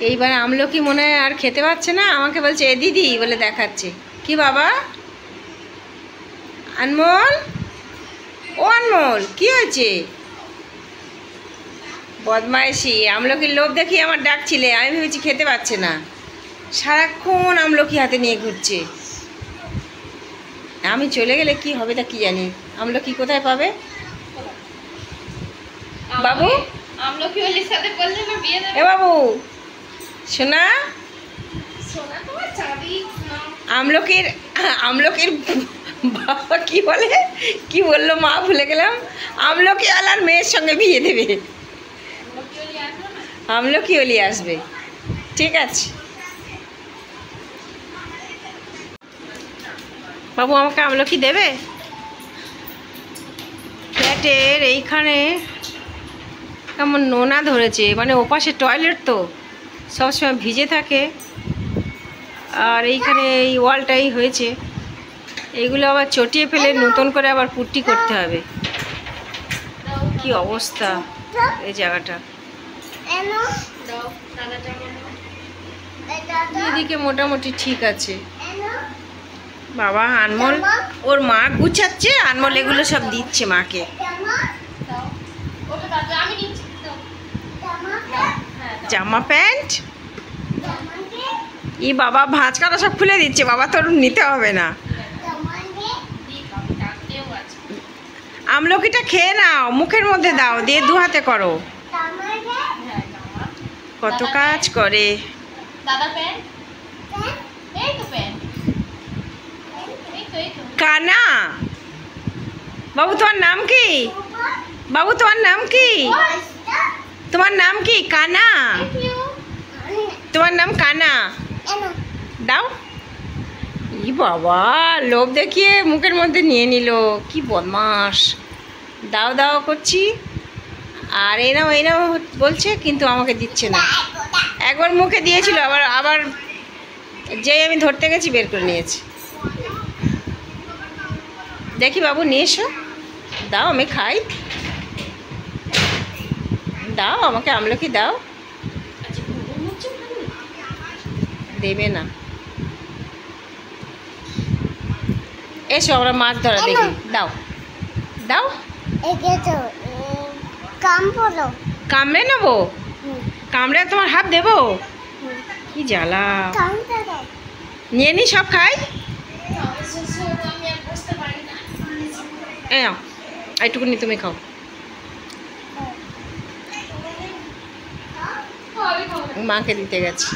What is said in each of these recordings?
এইবার আমলকি মনে হয় আর খেতে পাচ্ছে না, আমাকে বলছে এ দিদি বলে দেখাচ্ছে। কি বাবা? আনমোল, ও আনমোল, কি হয়েছে? বদমাইশি, আমলকির লোভ দেখিয়ে আমার ডাকছিলে, আমি ভেবেছি খেতে পাচ্ছে না, সারাক্ষণ আমলকি হাতে নিয়ে ঘুরছে। আমি চলে গেলে কি হবে তা কি জানি, আমলকি কোথায় পাবে? বাবু, এ বাবু শোনা, আমলকির আমলকির বাবা কি বলে, কি বললো মা ভুলে গেলাম। আমলকি আলার মেয়ের সঙ্গে বিয়ে দেবে, আমলকি ওলি আসবে। ঠিক আছে বাবু, আমাকে আমলকি দেবে? ফ্ল্যাটের এইখানে কেমন নোনা ধরেছে, মানে ওপাশে টয়লেট তো সবসময় ভিজে থাকে, আর এইখানে এই ওয়ালটাই হয়েছে, এইগুলো আবার চটিয়ে ফেলে নতুন করে আবার পুট্টি করতে হবে। কি অবস্থা এই জায়গাটা। এদিকে মোটামুটি ঠিক আছে। বাবা, আনমোল ওর মা গুছাচ্ছে, আনমোল এগুলো সব দিচ্ছে মাকে। জামা প্যান্ট, ই বাবা ভাঁজ কাটা সব খুলে দিচ্ছে, বাবা তোর নিতে হবে না। আমলকিটা খেয়ে নাও, মুখের মধ্যে দাও, দিয়ে দু হাতে করো। কত কাজ করে। কানা, বাবু তোমার নাম কি? বাবু তোমার নাম কি? তোমার নাম কি? কানা, তোমার নাম কানা। দাও। ই বাবা, লোভ দেখিয়ে মুখের মধ্যে নিয়ে নিল, কি বদমাস। দাও দাও করছি, আর এই নাও বলছে, কিন্তু আমাকে দিচ্ছে না। একবার মুখে দিয়েছিল, আবার আবার যেই আমি ধরতে গেছি বের করে নিয়েছি। দেখি বাবু, নিয়ে এসো, দাও আমি খাই, দাও আমাকে আমলকি দাও। দেবে না। এসো আমরা মাছ ধরা দেখি, দাও দাও। কামড়ে নেবো? কামড়ে তোমার হাত দেবো? কি জ্বালা। নিয়ে নি সব খাই। এইটুকুনি তুমি খাও। মাকে দিতে গেছি,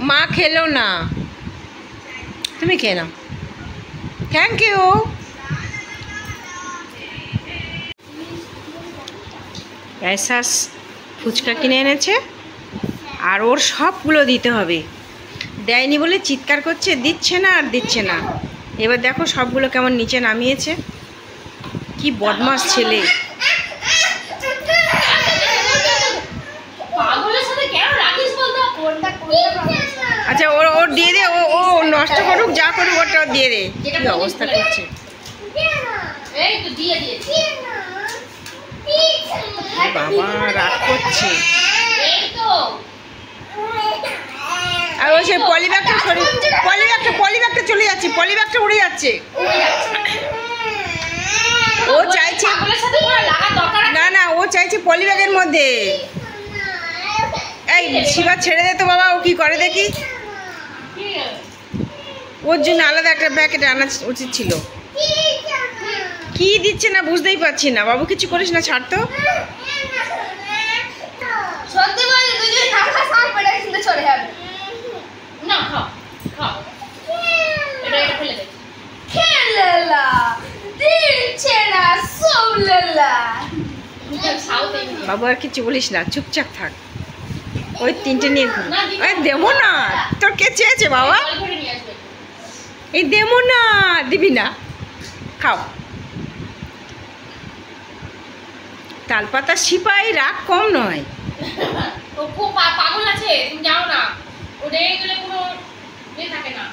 মা খেলো না, তুমি খেয়ে নাও। Thank you. এসাস ফুচকা কিনে এনেছে, আর ওর সবগুলো দিতে হবে। দেয়নি বলে চিৎকার করছে, দিচ্ছে না আর দিচ্ছে না। এবার দেখো সবগুলো কেমন নিচে নামিয়েছে, কি বদমাস ছেলে। আচ্ছা ওর দিয়ে দে, ও নষ্ট করুক যা করুক, ওটা দিয়ে দে। কি অবস্থা করছে বাবা, রাগ করছে। আর ওই সেই পলিব্যাগটা পলিব্যাগটা চলে যাচ্ছে, পলিব্যাগটা উড়ে যাচ্ছে। ও চাইছে না না, ও চাইছে পলিব্যাগের মধ্যে। এই শিবা ছেড়ে দে তো বাবা, ও কি করে দেখি। ওর জন্য আলাদা একটা প্যাকেট আনা উচিত ছিল। কি দিচ্ছে না বুঝতেই পারছি না। বাবু কিছু করিস না, ছাড় তো। বাবু আর কিছু বলিস না, চুপচাপ থাক। ওই তিনটে নিয়ে ঘুর। দেবো না, তোর কে চেয়েছে বাবা? এই দেবো না, দিবি না, খাও। তালপাতা সিপাই রাগ কম নয়। ও খুব পাগল আছে, তুমি যাও না, ও রেগে গেলে কোনো ইয়ে থাকে না।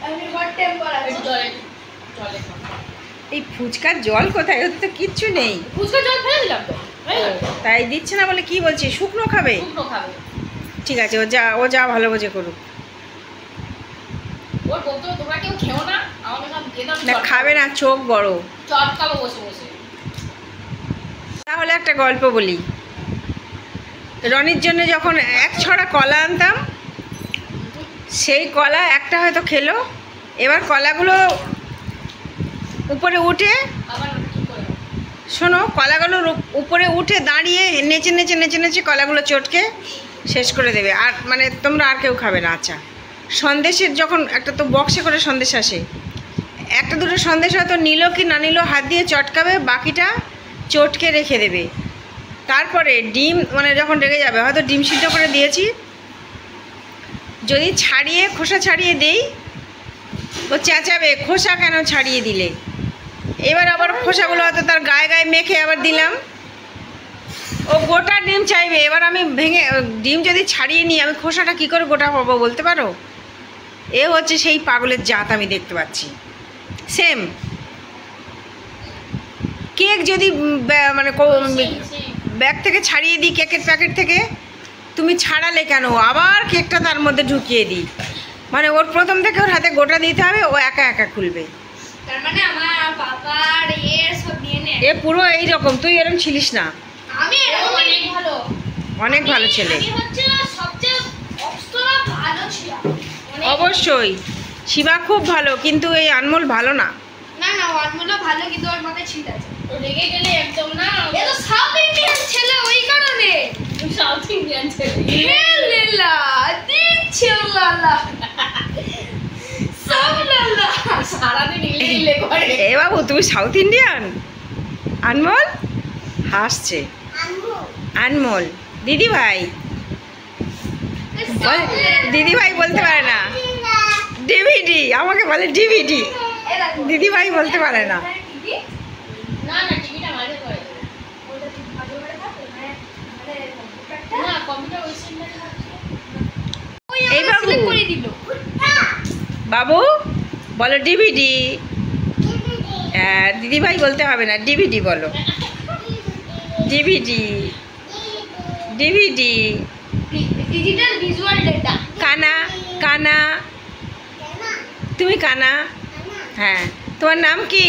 আমি হট টেম্পার আছে। জলে এই ফুচকার জল কোথায়? ওর তো কিচ্ছু নেই। ফুচকার জল ফেলে দিলাম তো, তাই তাই দিচ্ছে না বলে কি বলছি, শুকনো খাবে? শুকনো খাবে। ঠিক আছে, ও যা ভালো বোঝে করুক। ওর বলতো তোমরা কেউ খেও না, আমাকে সব দিয়ে দাও। না খাবে না, চোখ বড়। চটকাবো বসে বসে। তাহলে একটা গল্প বলি। রনির জন্য যখন 1 ছড়া কলা আনতাম, সেই কলা একটা হয়তো খেলো, এবার কলাগুলো উপরে উঠে, আবার কি করে? শোনো, কলাগুলোর উপরে উঠে দাঁড়িয়ে নেচে নেচে নেচে নেচে কলাগুলো চটকে শেষ করে দেবে। আর মানে তোমরা আর কেউ খাবে না। আচ্ছা, সন্দেশের যখন একটা তো বক্সে করে সন্দেশ আসে, 1-2 সন্দেশ হয়তো নিল কি না নিল হাত দিয়ে চটকাবে, বাকিটা চটকে রেখে দেবে। তারপরে ডিম, মানে যখন রেগে যাবে, হয়তো ডিম সিদ্ধ করে দিয়েছি, যদি ছাড়িয়ে খোসা ছাড়িয়ে দেই, ও চেঁচাবে খোসা কেন ছাড়িয়ে দিলে। এবার আবার খোসাগুলো হয়তো তার গায়ে গায়ে মেখে আবার দিলাম, ও গোটা ডিম চাইবে। এবার আমি ভেঙে ডিম যদি ছাড়িয়ে নিই, আমি খোসাটা কী করে গোটা পাবো বলতে পারো? এ হচ্ছে সেই পাগলের জাত আমি দেখতে পাচ্ছি। সেম কেক যদি মানে ব্যাগ থেকে ছাড়িয়ে দিই, কেকের প্যাকেট থেকে, তুমি ছাড়ালে কেন, আবার কেকটা তার মধ্যে ঢুকিয়ে দিই। মানে ওর প্রথম থেকে ওর হাতে গোটা দিতে হবে, ও একা একা খুলবে। তার মানে আমার বাবার সব নিয়ে নে। এ পুরো এইরকম, তুই এরকম ছিলিস না। আমি এরকম অনেক ভালো, অনেক ভালো ছেলে। আমি হচ্ছে সবচেয়ে অবস্থা ভালো ছিল। অবশ্যই শিবা খুব ভালো, কিন্তু এই আনমোল ভালো না। না না, অনমোলও ভালো, কিন্তু ওর মাথায় ছিট আছে। ও রেগে গেলে একদম না, এ তো সাউথ ইন্ডিয়ান ছেলে, ওই কারণে। সাউথ ইন্ডিয়ান ছেলে। হেল্লা দিচ্ছিলালা সাউলালা সারাদিন ইলে করে। এ বাবু, তুমি সাউথ ইন্ডিয়ান? আনমোল হাসছে। আনমোল দিদি ভাই, দিদি ভাই বলতে পারে না, ডিভিডি আমাকে বলে, ডিভিডি। দিদি ভাই বলতে পারে না। না না, টিভিটা মাঝে করে। না, কম্পিউটার ওই সিনটা এই বাবু, করে দিল। বাবু বলো ডিভিডি। হ্যাঁ, দিদি ভাই বলতে হবে না, ডিভিডি বলো। DVD, DVD. Digital visual data. কানা, কানা, তুমি কানা? হ্যাঁ, তোমার নাম কি?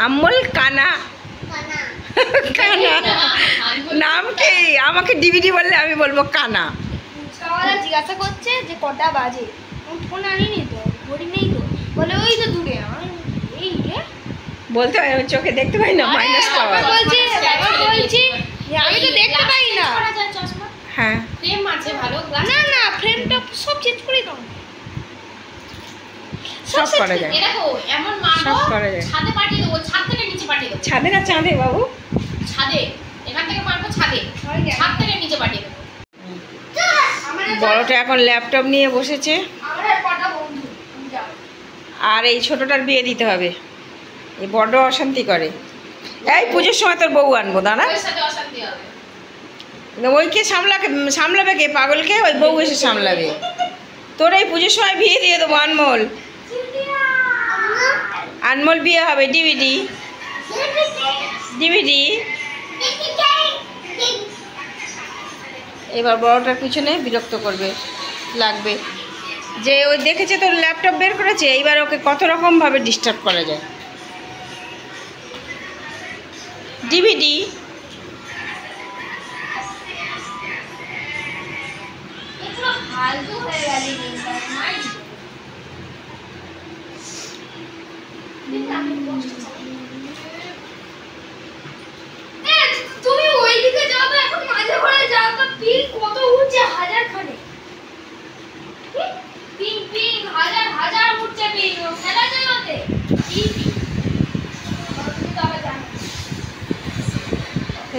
আম্মুল কানা। কানা নাম কি? আমাকে ডিভিডি বললে আমি বলবো কানা। সবাই জিজ্ঞাসা করছে যে কটা বাজে, ফোন আনিনি তো, ঘড়ি নেই তো, বলে ওই তো দূরে। এই রে বলতে হয়, আমি চোখে দেখতে পাই না, মাইনাস পাওয়ার। বলছি যে আমি তো দেখতে পাই না। চশমা হ্যাঁ, ফ্রেম আছে ভালো, না না, ফ্রেমটা সব চেঞ্জ করে দাও। সব করা যায়। এ দেখো এমন মারবো, সব করা যায়। ছাদে পাঠিয়ে দেবো, ছাদ থেকে নিচে পাঠিয়ে দেবো। ছাদে না চাঁদে বাবু? ছাদে, এখান থেকে মারবো ছাদে, ছাদ থেকে নিচে পাঠিয়ে দেবো। বড়টা এখন ল্যাপটপ নিয়ে বসেছে, আমরা কটা বন্ধু যাও। আর এই ছোটটার বিয়ে দিতে হবে। এই বড্ড অশান্তি করে। এই পুজোর সময় তোর বউ আনবো, দাঁড়া। ওর সাথে অশান্তি হবে। ওইকে সামলাবে কে? পাগলকে ওই বউ এসে সামলাবে। তোর এই পুজোর সময় বিয়ে দিয়ে দেবো আনমোল। আনমোল বিয়ে হবে, ডিভিডি, ডিভিডি। এবার বড়টার পিছনে বিরক্ত করবে, লাগবে যে ওই দেখেছে তোর ল্যাপটপ বের করেছে, এইবার ওকে কত রকমভাবে ডিস্টার্ব করা যায়। ডিভিডি, ফালতু হয়ে গেলি দিনটা। তুমি ওইদিকে যাও তো, এখন মাঝে ঘরে যাও তো, পিং কত উঠছে, 1000 খানে। পিং পিং 1000 উঠছে পিং, খেলা যায় ওতে।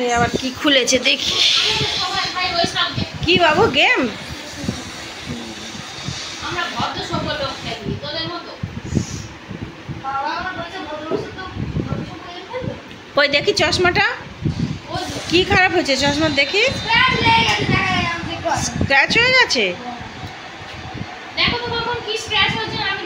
এই আবার কি খুলেছে দেখি। সবাই ভাই ওই সামনে। কি বাবু, গেম? আমরা ভদ্র সভ্য লোক খেলি, তোদের মতো। বাবা আমার বলছে বদমাশি তো ভবিষ্যৎ হয়ে ফেলবে। ওই দেখি চশমাটা ওই যে, কি খারাপ হয়েছে, চশমা দেখি। স্ক্র্যাচ লেগে গেছে, দেখা যায় আমি দেখো। স্ক্র্যাচ হয়ে গেছে। দেখো তো কখন কি স্ক্র্যাচ হচ্ছে। আমি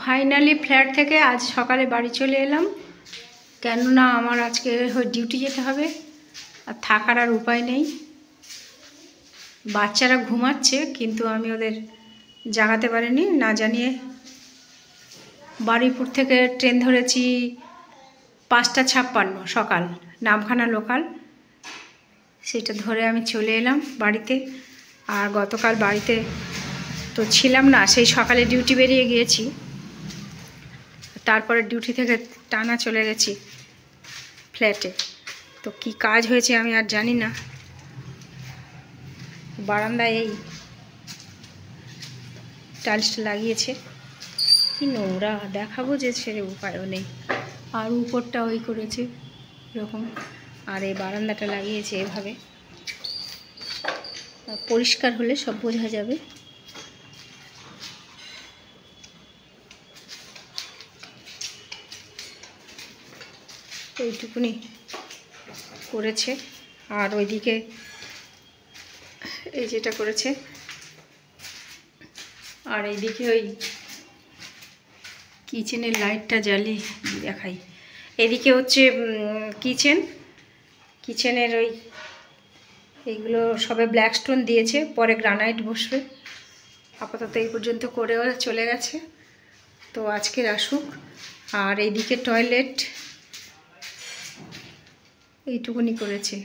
ফাইনালি ফ্ল্যাট থেকে আজ সকালে বাড়ি চলে এলাম, কেননা আমার আজকে ডিউটি যেতে হবে আর থাকার আর উপায় নেই। বাচ্চারা ঘুমাচ্ছে কিন্তু আমি ওদের জাগাতে পারিনি, না জানিয়ে বারুইপুর থেকে ট্রেন ধরেছি 5:56 সকাল, নামখানা লোকাল। সেটা ধরে আমি চলে এলাম বাড়িতে। আর গতকাল বাড়িতে তো ছিলাম না, সেই সকালে ডিউটি বেরিয়ে গিয়েছি, তারপরে ডিউটি থেকে টানা চলে গেছি ফ্ল্যাটে। তো কি কাজ হয়েছে আমি আর জানি না। বারান্দায় এই টাইলসটা লাগিয়েছে, কি নোংরা, দেখাবো যে ছেড়ে উপায়ও নেই। আর উপরটা ওই করেছে এরকম, আর এই বারান্দাটা লাগিয়েছে এভাবে। পরিষ্কার হলে সব বোঝা যাবে। এইটুকুনি করেছে। আর ওইদিকে এই যেটা করেছে, আর এইদিকে ওই কিচেনের লাইটটা জ্বালিয়ে দেখাই। এদিকে হচ্ছে কিচেনের ওই এইগুলো সবে ব্ল্যাক স্টোন দিয়েছে, পরে গ্রানাইট বসবে। আপাতত এই পর্যন্ত করে ওরা চলে গেছে, তো আজকের আসুক। আর এইদিকে টয়লেট এইটুকুনি করেছে,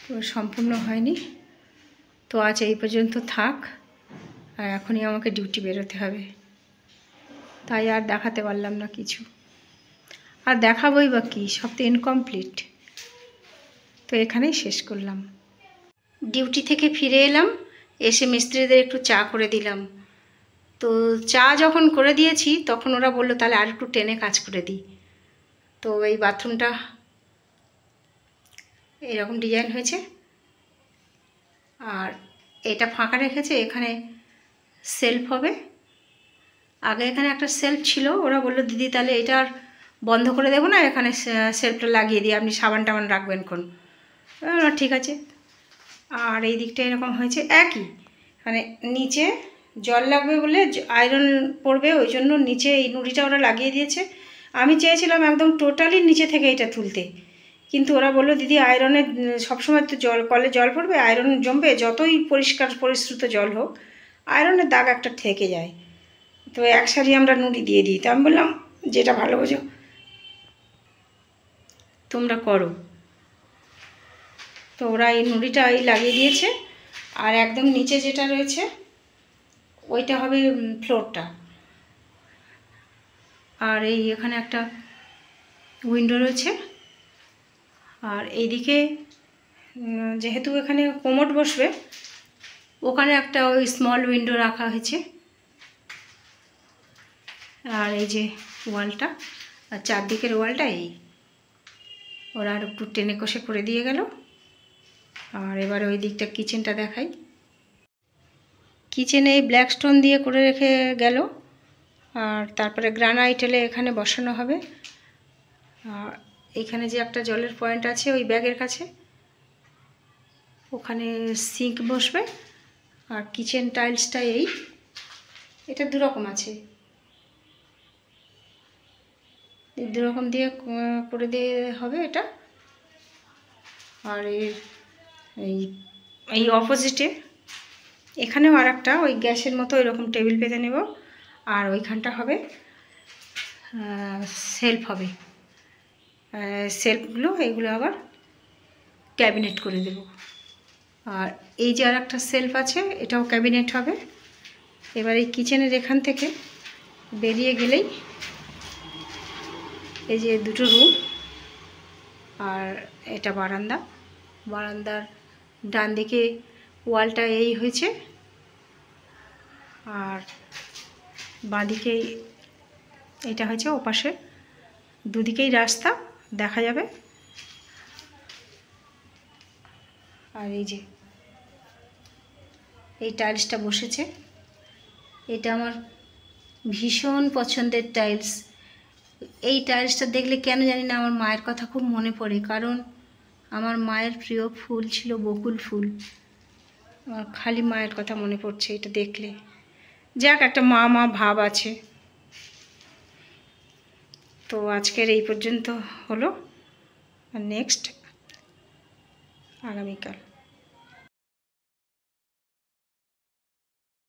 তো সম্পূর্ণ হয়নি। তো আজ এই পর্যন্ত থাক, আর এখনই আমাকে ডিউটি বেরোতে হবে, তাই আর দেখাতে পারলাম না কিছু। আর দেখাবই বা কি, সব তো ইনকমপ্লিট। তো এখানেই শেষ করলাম। ডিউটি থেকে ফিরে এলাম, এসে মিস্ত্রিদের একটু চা করে দিলাম। তো চা যখন করে দিয়েছি তখন ওরা বললো তাহলে আর একটু টেনে কাজ করে দিই। তো এই বাথরুমটা এরকম ডিজাইন হয়েছে, আর এটা ফাঁকা রেখেছে, এখানে সেলফ হবে। আগে এখানে একটা সেলফ ছিল, ওরা বললো দিদি তাহলে এটা আর বন্ধ করে দেবো না, এখানে সেলফটা লাগিয়ে দিয়ে আপনি সাবান টাবান রাখবেন কোন। ঠিক আছে। আর এই দিকটা এরকম হয়েছে একই, মানে নিচে জল লাগবে বলে আয়রন পড়বে, ওই জন্য নিচে এই নুড়িটা ওরা লাগিয়ে দিয়েছে। আমি চেয়েছিলাম একদম টোটালি নিচে থেকে এটা তুলতে, কিন্তু ওরা বললো দিদি আয়রনে সবসময় তো কলে জল পড়বে, আয়রন জমবে, যতই পরিষ্কার পরিশ্রুত জল হোক আয়রনের দাগ একটা থেকে যায়। তো এক সারি আমরা নুড়ি দিয়ে দিই। তো আমি বললাম যেটা ভালো বোঝো তোমরা করো। তো ওরা এই নুড়িটা এই লাগিয়ে দিয়েছে, আর একদম নিচে যেটা রয়েছে ওইটা হবে ফ্লোরটা। আর এই এখানে একটা উইন্ডো রয়েছে, আর এইদিকে যেহেতু এখানে কোমোড বসবে, ওখানে একটা ওই স্মল উইন্ডো রাখা হয়েছে। আর এই যে ওয়ালটা, আর চারদিকের ওয়ালটা এই ওরা আর একটু টেনে কষে করে দিয়ে গেল। আর এবারে ওই দিকটা কিচেনটা দেখাই। কিচেনে এই ব্ল্যাক স্টোন দিয়ে করে রেখে গেল, আর তারপরে গ্রানাইট এলে এখানে বসানো হবে। আর এখানে যে একটা জলের পয়েন্ট আছে ওই ব্যাগের কাছে, ওখানে সিঙ্ক বসবে। আর কিচেন টাইলসটা এটা দুরকম আছে, দুরকম দিয়ে করে দিয়ে হবে এটা। আর এই অপোজিটে এখানেও আর একটা ওই গ্যাসের মতো এরকম টেবিল পেতে নেব, আর ওইখানটা হবে সেলফ হবে। সেলফগুলো এগুলো আবার ক্যাবিনেট করে দেব। আর এই যে আর একটা সেলফ আছে, এটাও ক্যাবিনেট হবে। এবার এই কিচেনের এখান থেকে বেরিয়ে গেলেই এই যে দুটো রুম, আর এটা বারান্দা। বারান্দার ডান দিকে ওয়ালটা এই হয়েছে, আর বাঁদিকে এটা হয়েছে। ওপাশে দুদিকেই রাস্তা দেখা যাবে। আর এই যে এই টাইলসটা বসেছে, এটা আমার ভীষণ পছন্দের টাইলস। এই টাইলসটা দেখলে কেন জানি না আমার মায়ের কথা খুব মনে পড়ে, কারণ আমার মায়ের প্রিয় ফুল ছিল বকুল ফুল। খালি মায়ের কথা মনে পড়ছে এটা দেখলে। যাক, একটা মা মা ভাব আছে। তো আজকের এই পর্যন্ত হলো, আর নেক্সট আগামীকাল।